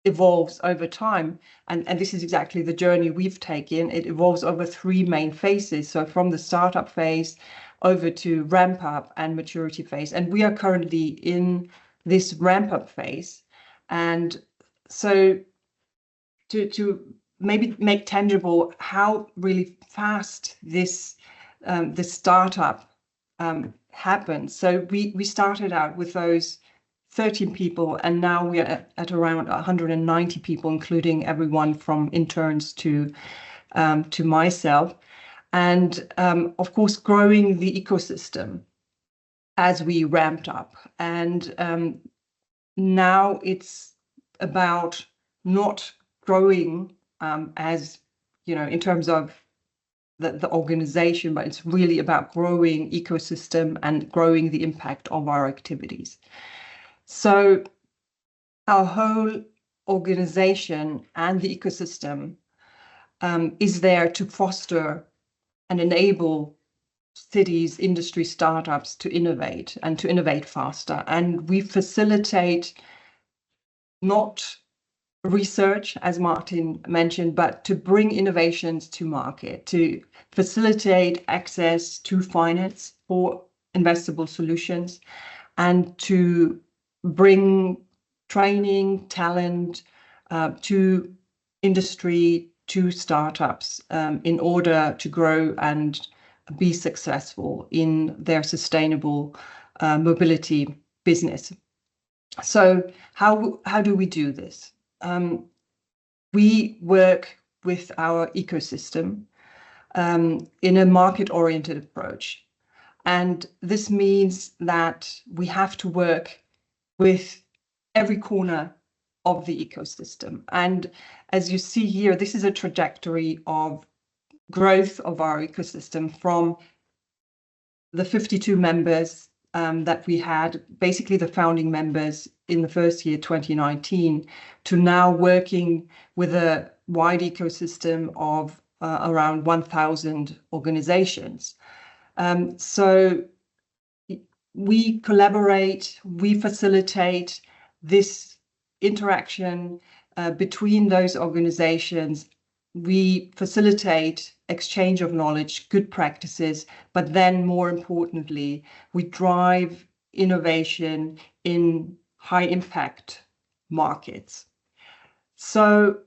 evolves over time, and this is exactly the journey we've taken, it evolves over 3 main phases. So from the startup phase over to ramp up and maturity phase. And we are currently in this ramp up phase. And so to maybe make tangible how really fast this startup happened. So we started out with those 13 people, and now we are at around 190 people, including everyone from interns to myself. And of course, growing the ecosystem as we ramped up. And now it's about not growing as, in terms of the organization, but it's really about growing ecosystem and growing the impact of our activities. So our whole organization and the ecosystem is there to foster and enable cities, industry, startups to innovate and to innovate faster. And we facilitate not research, as Martin mentioned, but to bring innovations to market, to facilitate access to finance for investable solutions, and to bring training, talent to industry, to startups in order to grow and be successful in their sustainable mobility business. So how do we do this? We work with our ecosystem in a market-oriented approach. And this means that we have to work with every corner of the ecosystem. And as you see here, this is a trajectory of growth of our ecosystem from the 52 members that we had, basically the founding members in the first year, 2019, to now working with a wide ecosystem of around 1,000 organizations. So we collaborate, we facilitate this interaction between those organizations. We facilitate exchange of knowledge, good practices, but then more importantly, we drive innovation in high impact markets. So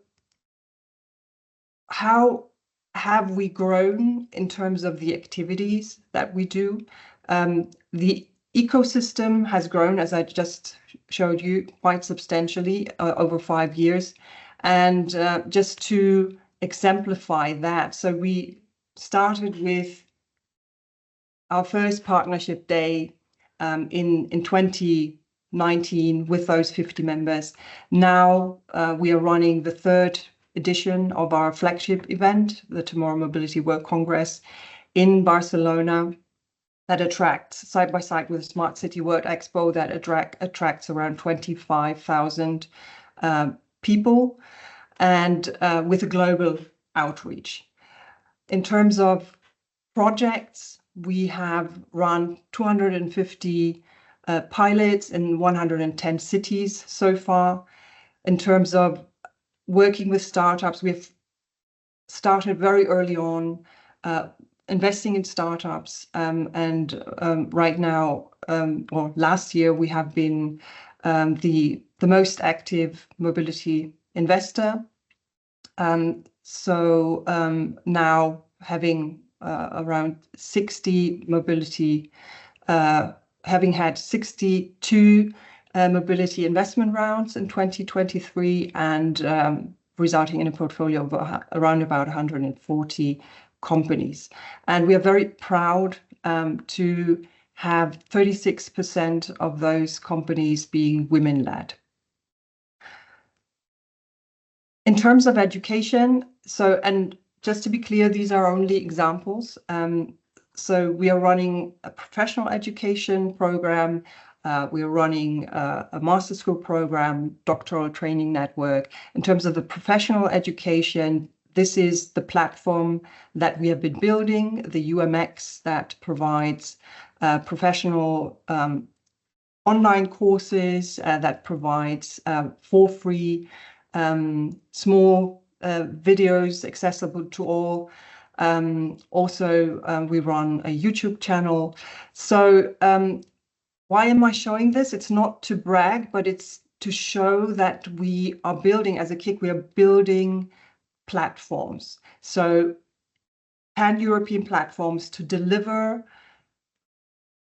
how have we grown in terms of the activities that we do? The ecosystem has grown, as I just showed you, quite substantially over 5 years. And just to exemplify that, so we started with our first partnership day in 2019 with those 50 members. Now we are running the 3rd edition of our flagship event, the Tomorrow Mobility World Congress in Barcelona, that attracts, side by side with the Smart City World Expo, that attracts around 25,000 people, and with a global outreach. In terms of projects, we have run 250 pilots in 110 cities so far. In terms of working with startups, we've started very early on investing in startups, and right now, or last year, we have been the most active mobility investor. So now having around 60 mobility, having had 62 mobility investment rounds in 2023, and resulting in a portfolio of around about 140 companies. And we are very proud to have 36% of those companies being women-led. In terms of education, so, and just to be clear, these are only examples. So we are running a professional education program. We are running a master's school program, doctoral training network. In terms of the professional education, this is the platform that we have been building, the UMX, that provides professional online courses, that provides for free small videos accessible to all. Also, we run a YouTube channel. So why am I showing this? It's not to brag, but it's to show that we are building, as a KIC, we are building platforms. So pan-European platforms to deliver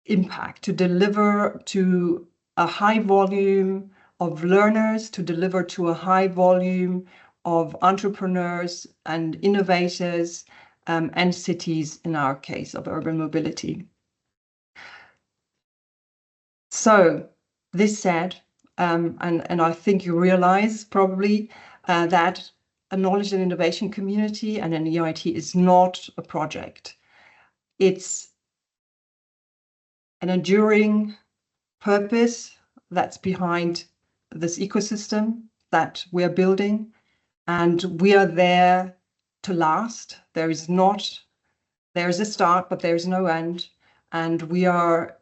impact, to deliver to a high volume of learners, to deliver to a high volume of entrepreneurs and innovators, and cities, in our case, of urban mobility. So this said, and I think you realize probably that a knowledge and innovation community and an EIT is not a project. It's an enduring purpose that's behind this ecosystem that we're building, and we are there to last. There is a start, but there is no end, and we are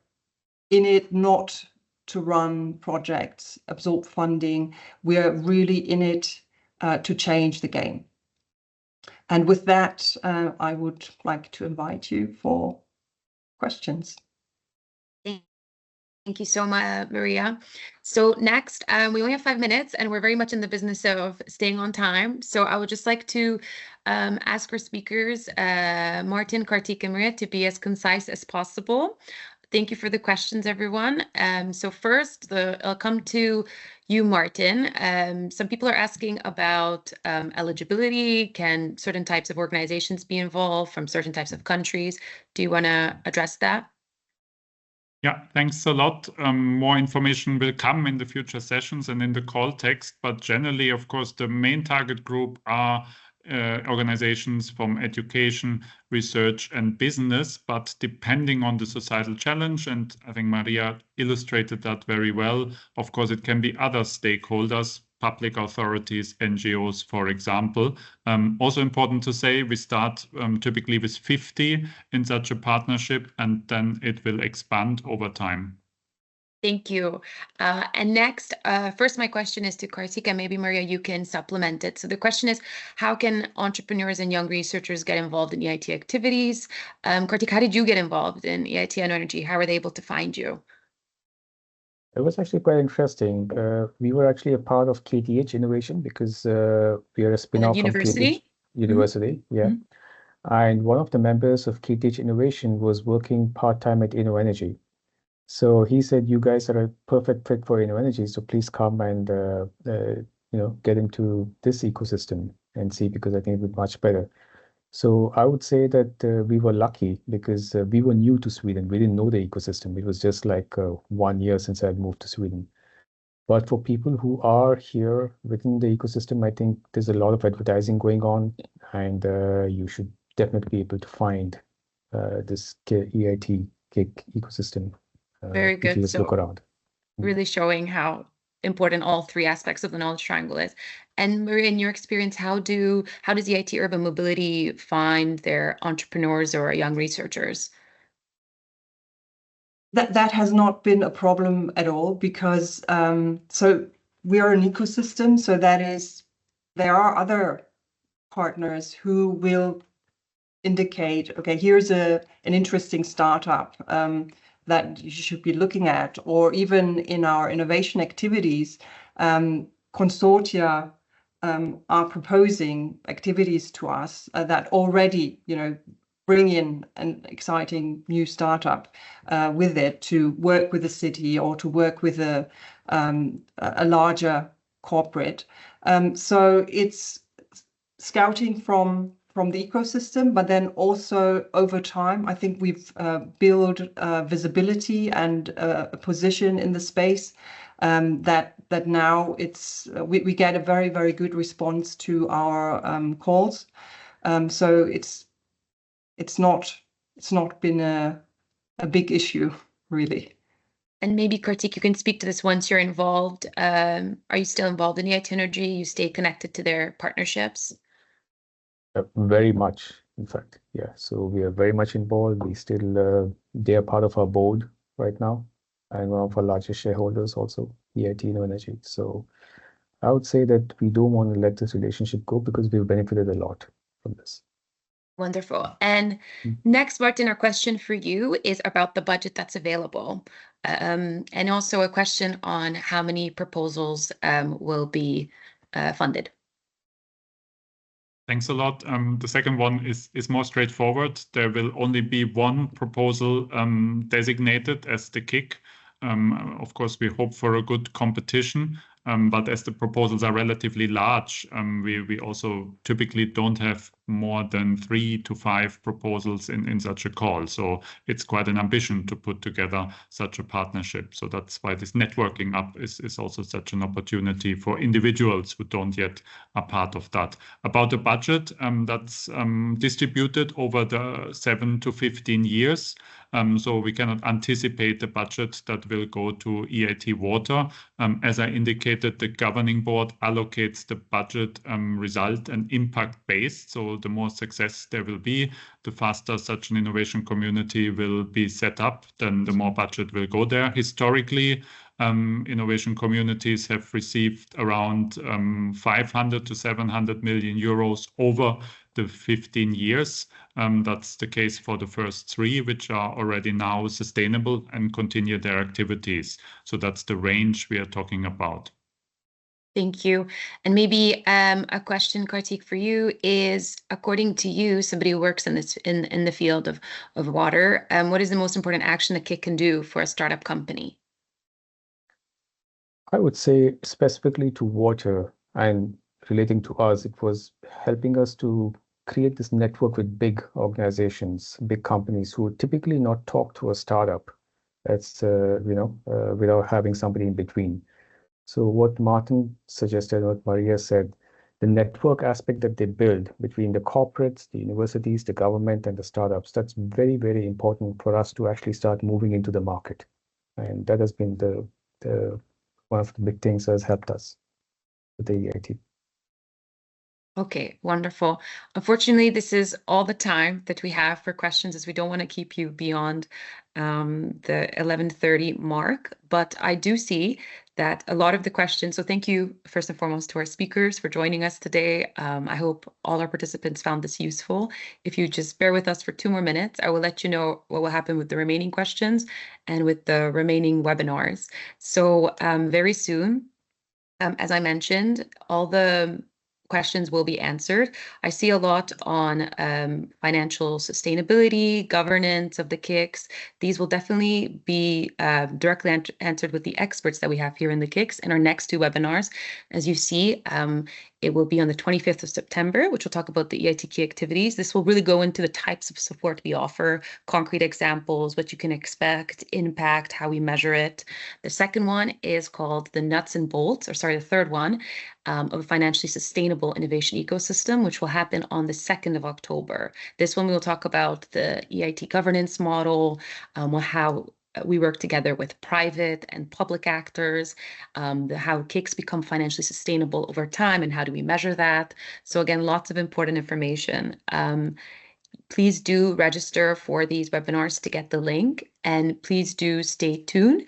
in it not to run projects, absorb funding. We are really in it to change the game. And with that, I would like to invite you for questions. Thank you so much, Maria. So next, we only have 5 minutes, and we're very much in the business of staying on time. So I would just like to ask our speakers, Martin, Kartik, and Maria, to be as concise as possible. Thank you for the questions, everyone. So first, I'll come to you, Martin. Some people are asking about eligibility. Can certain types of organizations be involved from certain types of countries? Do you want to address that? Yeah, thanks a lot. More information will come in the future sessions and in the call text, but generally, of course, the main target group are organizations from education, research, and business, but depending on the societal challenge, and I think Maria illustrated that very well, of course, it can be other stakeholders, public authorities, NGOs, for example. Also important to say, we start typically with 50 in such a partnership, and then it will expand over time. Thank you. And next, first, my question is to Kartik, and maybe Maria, you can supplement it. So the question is, how can entrepreneurs and young researchers get involved in EIT activities? Kartik, how did you get involved in EIT Energy? How were they able to find you? It was actually quite interesting. We were actually a part of KTH Innovation because we are a spin-off from KTH University. Yeah. And one of the members of KTH Innovation was working part-time at InnoEnergy. So he said, you guys are a perfect fit for InnoEnergy, so please come and get into this ecosystem and see, because I think it would be much better. So I would say that we were lucky because we were new to Sweden. We didn't know the ecosystem. It was just like 1 year since I had moved to Sweden. But for people who are here within the ecosystem, I think there's a lot of advertising going on, and you should definitely be able to find this EIT KIC ecosystem. Very good. If you just look around. Really showing how important all 3 aspects of the knowledge triangle is. And Maria, in your experience, how does EIT Urban Mobility find their entrepreneurs or young researchers? That has not been a problem at all, because so we are an ecosystem. So that is, there are other partners who will indicate, okay, here's an interesting startup that you should be looking at, or even in our innovation activities, consortia are proposing activities to us that already, bring in an exciting new startup with it, to work with the city or to work with a larger corporate. So it's scouting from the ecosystem, but then also over time, I think we've built visibility and a position in the space that now we get a very, very good response to our calls. So it's not been a big issue, really. And maybe, Kartik, you can speak to this once you're involved. Are you still involved in EIT Energy? You stay connected to their partnerships? Very much, in fact. Yeah. So we are very much involved. They are part of our board right now, and one of our largest shareholders also, EIT Energy. So I would say that we don't want to let this relationship go, because we've benefited a lot from this. Wonderful. And next, Martin, our question for you is about the budget that's available, and also a question on how many proposals will be funded. Thanks a lot. The second one is more straightforward. There will only be one proposal designated as the KIC. Of course, we hope for a good competition, but as the proposals are relatively large, we also typically don't have more than 3 to 5 proposals in such a call. So it's quite an ambition to put together such a partnership. So that's why this networking up is also such an opportunity for individuals who don't yet are part of that. About the budget, that's distributed over the 7 to 15 years. So we cannot anticipate the budget that will go to EIT Water. As I indicated, the governing board allocates the budget result and impact based. So the more success there will be, the faster such an innovation community will be set up, then the more budget will go there. Historically, innovation communities have received around 500 to 700 million euros over the 15 years. That's the case for the first 3, which are already now sustainable and continue their activities. So that's the range we are talking about. Thank you. And maybe a question, Kartik, for you is, according to you, somebody who works in this in the field of water, what is the most important action a KIC can do for a startup company? I would say specifically to water and relating to us, it was helping us to create this network with big organizations, big companies who would typically not talk to a startup. That's, without having somebody in between. So what Martin suggested, what Maria said, the network aspect that they build between the corporates, the universities, the government, and the startups, that's very, very important for us to actually start moving into the market. And that has been the one of the big things that has helped us with the EIT. Okay, wonderful. Unfortunately, this is all the time that we have for questions, as we don't want to keep you beyond the 11:30 mark. But I do see that a lot of the questions, so thank you first and foremost to our speakers for joining us today. I hope all our participants found this useful. If you just bear with us for 2 more minutes, I will let you know what will happen with the remaining questions and with the remaining webinars. So very soon, as I mentioned, all the questions will be answered. I see a lot on financial sustainability, governance of the KICs. These will definitely be directly answered with the experts that we have here in the KICs in our next 2 webinars. As you see, it will be on the 25th of September, which will talk about the EIT key activities. This will really go into the types of support we offer, concrete examples, what you can expect, impact, how we measure it. The second one is called the nuts and bolts, the third one, of a financially sustainable innovation ecosystem, which will happen on the 2nd of October. This one, we will talk about the EIT governance model, how we work together with private and public actors, how KICs become financially sustainable over time, and how do we measure that. So again, lots of important information. Please do register for these webinars to get the link, and please do stay tuned.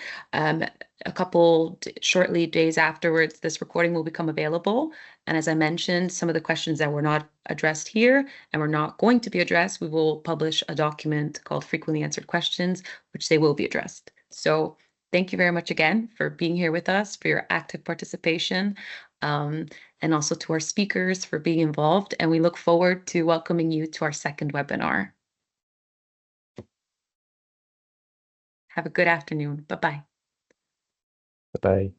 A couple shortly days afterwards, this recording will become available. And as I mentioned, some of the questions that were not addressed here and were not going to be addressed, we will publish a document called Frequently Answered Questions, which they will be addressed. So thank you very much again for being here with us, for your active participation, and also to our speakers for being involved. And we look forward to welcoming you to our second webinar. Have a good afternoon. Bye-bye. Bye-bye.